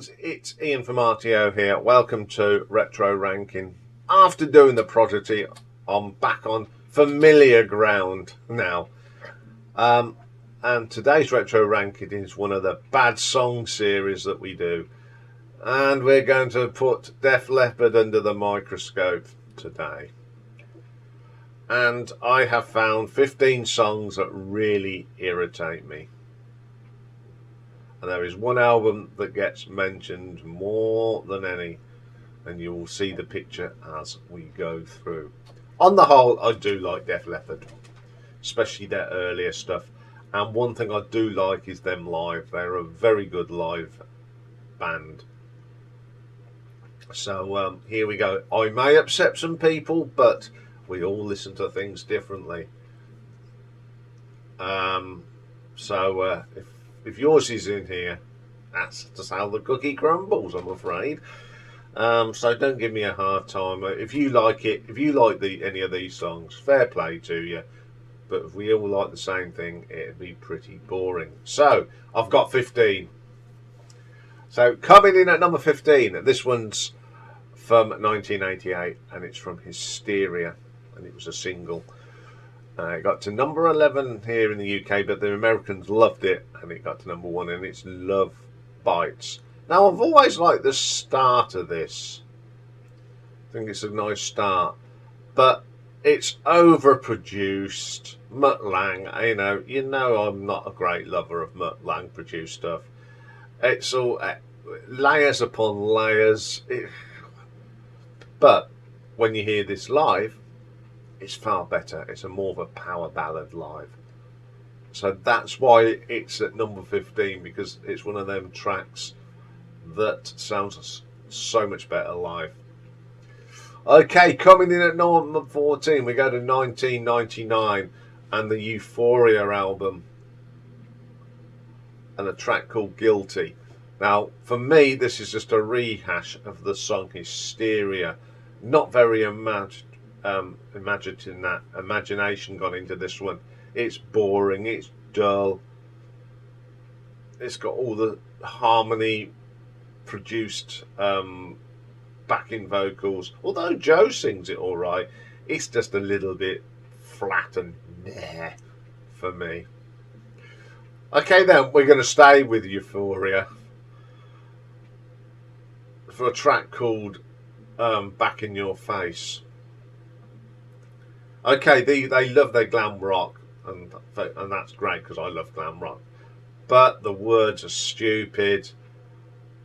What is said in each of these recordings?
friends, it's Ian from RTO here. Welcome to Retro Ranking. After doing the Prodigy, I'm back on familiar ground now. And today's Retro Ranking is one of the bad song series that we do. And we're going to put Def Leppard under the microscope today. And I have found 15 songs that really irritate me. And there is one album that gets mentioned more than any, and you will see the picture as we go through. On the whole, I do like Def Leppard, especially their earlier stuff. And one thing I do like is them live. They're a very good live band. So here we go. I may upset some people, but we all listen to things differently. If yours is in here, that's just how the cookie crumbles, I'm afraid. So don't give me a hard time. If you like it, if you like any of these songs, fair play to you. But if we all like the same thing, it'd be pretty boring. So I've got 15. So coming in at number 15, this one's from 1988, and it's from Hysteria, and it was a single. It got to number 11 here in the UK, but the Americans loved it, and it got to number 1, and it's Love Bites. Now, I've always liked the start of this. I think it's a nice start, but it's overproduced. Mutt Lange, you know I'm not a great lover of Mutt Lange produced stuff. It's all layers upon layers. But when you hear this live, it's far better. It's a more of a power ballad live. So that's why it's at number 15, because it's one of them tracks that sounds so much better live. Okay, coming in at number 14, we go to 1999 and the Euphoria album and a track called Guilty. Now, for me, this is just a rehash of the song Hysteria. Not very imagination gone into this one. It's boring, it's dull, it's got all the harmony produced backing vocals, although Joe sings it alright. It's just a little bit flat and nah for me. Okay then, we're going to stay with Euphoria for a track called Back in Your Face. Okay, they love their glam rock, and that's great because I love glam rock. But the words are stupid,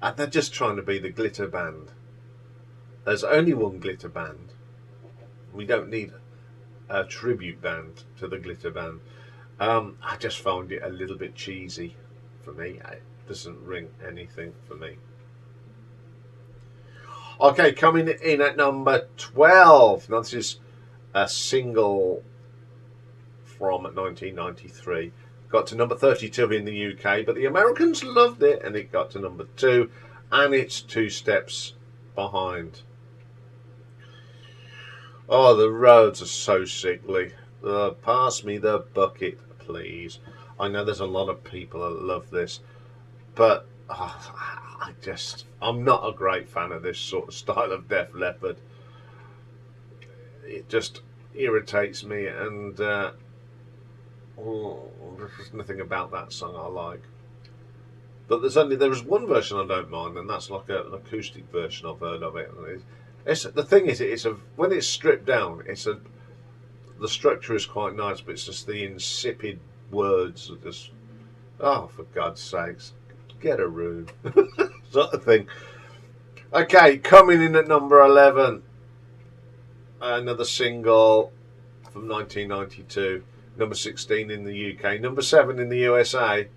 and they're just trying to be the glitter band. There's only one glitter band. We don't need a tribute band to the glitter band. I just found it a little bit cheesy for me. It doesn't ring anything for me. Okay, coming in at number 12. Now this is a single from 1993. Got to number 32 in the UK, but the Americans loved it, and it got to number 2, and it's 2 steps behind. Oh, the roads are so sickly. Pass me the bucket, please. I know there's a lot of people that love this, but I'm not a great fan of this sort of style of Def Leppard. It just irritates me, and there's nothing about that song I like. But there is one version I don't mind, and that's like an acoustic version I've heard of it. The thing is, when it's stripped down, the structure is quite nice, but it's just the insipid words are just, oh, for God's sakes, get a room, sort of thing. Okay, coming in at number 11, another single from 1992, number 16 in the UK, number 7 in the USA.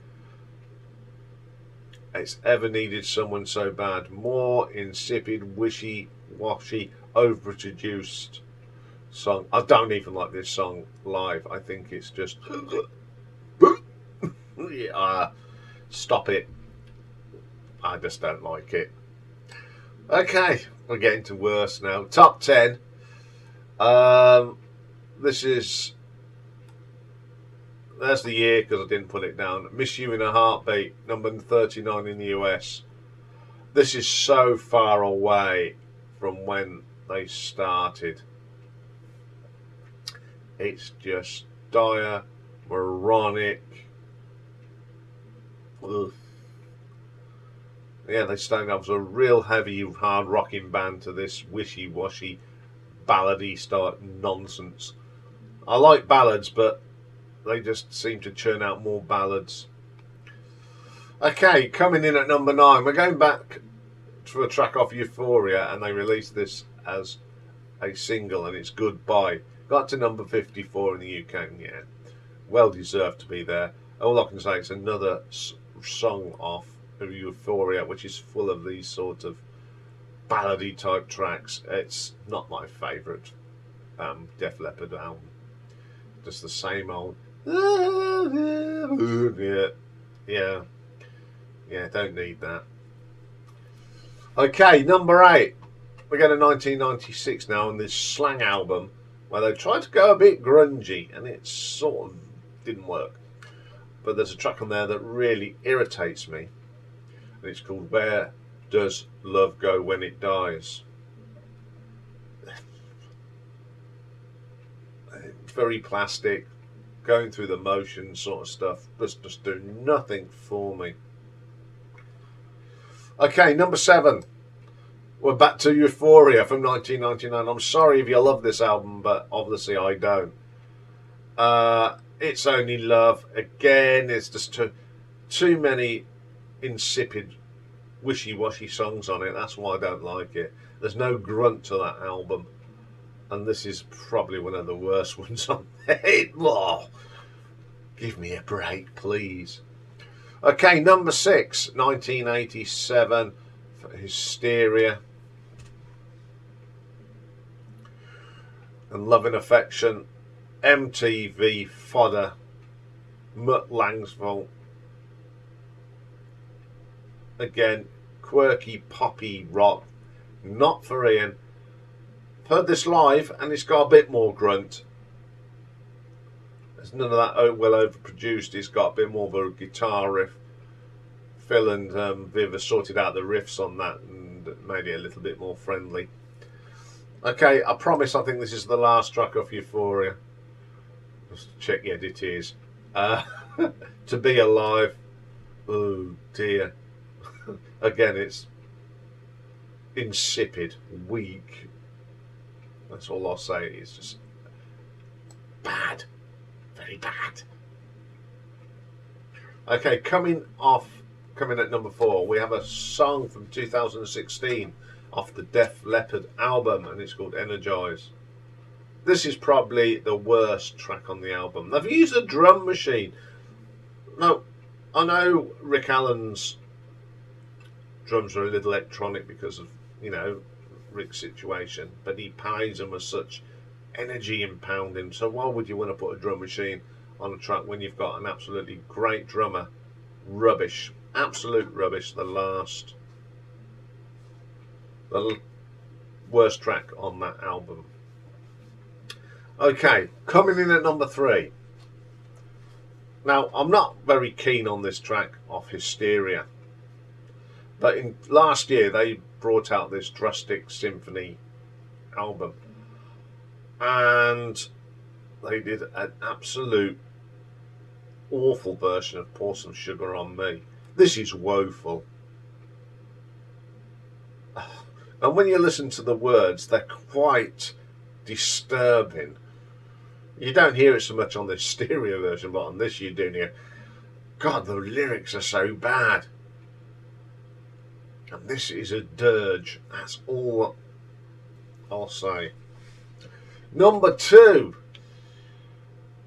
It's Ever Needed Someone So Bad. More insipid, wishy-washy, overproduced song. I don't even like this song live. I think it's just stop it. I just don't like it. Okay, we're getting to worse now. Top 10. There's the year because I didn't put it down. Miss You in a Heartbeat, number 39 in the US. This is so far away from when they started. It's just dire, moronic. Ugh. Yeah, they started off as a real heavy, hard rocking band to this wishy-washy, ballady style nonsense. I like ballads, but they just seem to churn out more ballads. Okay, coming in at number 9, we're going back to a track off Euphoria, and they released this as a single, and it's Goodbye. Got to number 54 in the UK, and yeah, well deserved to be there. All I can say, it's another song off of Euphoria, which is full of these sort of ballady type tracks. It's not my favourite Def Leppard album. Just the same old yeah, don't need that. Okay, number 8. We go to 1996 now, and this Slang album, where they tried to go a bit grungy, and it sort of didn't work. But there's a track on there that really irritates me, and it's called Where Does Love Go When It Dies? Very plastic, going through the motions sort of stuff. Just do nothing for me. Okay, number 7. We're back to Euphoria from 1999. I'm sorry if you love this album, but obviously I don't. It's Only Love. Again, it's just too many insipid, wishy-washy songs on it. That's why I don't like it. There's no grunt to that album. And this is probably one of the worst ones on it. Oh, give me a break, please. Okay, number 6, 1987, Hysteria. And Love and Affection, MTV fodder, Mutt Lang's fault. Again, quirky, poppy rock, not for Iain. Heard this live, and it's got a bit more grunt. There's none of that well overproduced. It's got a bit more of a guitar riff. Phil and Viv have sorted out the riffs on that and made it a little bit more friendly. Okay, I promise I think this is the last track off Euphoria. Just check, yeah, it is. To Be Alive. Oh dear. Again, it's insipid, weak. That's all I'll say. It's just bad. Very bad. Okay, coming at number 4, we have a song from 2016 off the Def Leppard album, and it's called Energize. This is probably the worst track on the album. They've used a drum machine. Now, I know Rick Allen's drums are a little electronic because of, you know, Rick's situation, but he pays them with such energy and pounding. So why would you want to put a drum machine on a track when you've got an absolutely great drummer? Rubbish, absolute rubbish. The worst track on that album. Okay, coming in at number 3. Now, I'm not very keen on this track off Hysteria, but last year they brought out this Drastic Symphony album, and they did an absolute awful version of Pour Some Sugar on Me. This is woeful. And when you listen to the words, they're quite disturbing. You don't hear it so much on the stereo version, but on this you do hear, God, the lyrics are so bad. And this is a dirge. That's all I'll say. Number 2,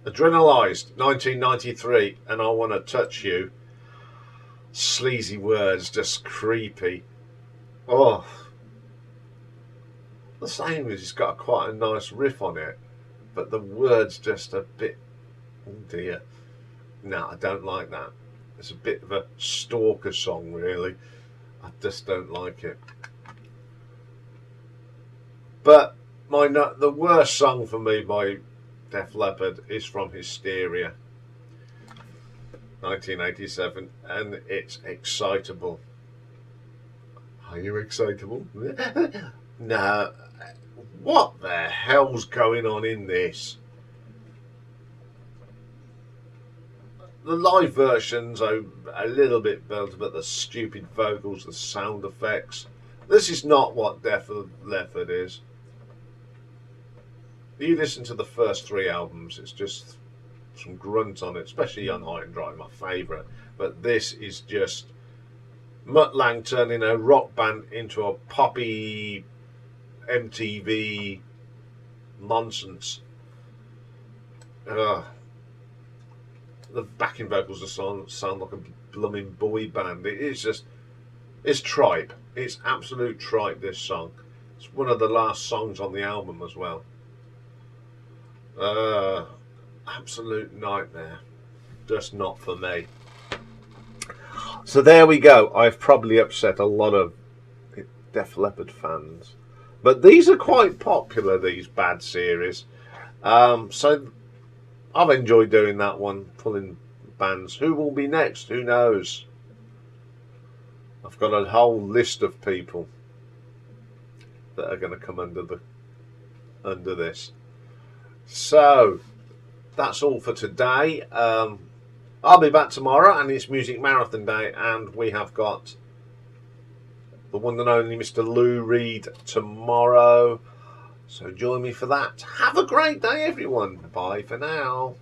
Adrenalized, 1993, and I Want to Touch You. Sleazy words, just creepy. Oh, the same is it's got quite a nice riff on it, but the words just a bit, oh dear. No, I don't like that. It's a bit of a stalker song, really. I just don't like it. But the worst song for me by Def Leppard is from Hysteria, 1987, and it's Excitable. Are you excitable? No. What the hell's going on in this? The live versions are a little bit better, but the stupid vocals, the sound effects. This is not what Def Leppard is. You listen to the first 3 albums, it's just some grunt on it, especially on High and Dry, my favourite. But this is just Mutt Lange turning a rock band into a poppy MTV nonsense. Ugh. The backing vocals sound like a blooming boy band. It's tripe. It's absolute tripe, this song. It's one of the last songs on the album as well. Absolute nightmare. Just not for me. So there we go. I've probably upset a lot of Def Leppard fans. But these are quite popular, these bad series. So I've enjoyed doing that one, pulling bands. Who will be next? Who knows? I've got a whole list of people that are going to come under this. So that's all for today. I'll be back tomorrow, and it's Music Marathon Day, and we have got the one and only Mr. Lou Reed tomorrow. So join me for that. Have a great day, everyone. Bye for now.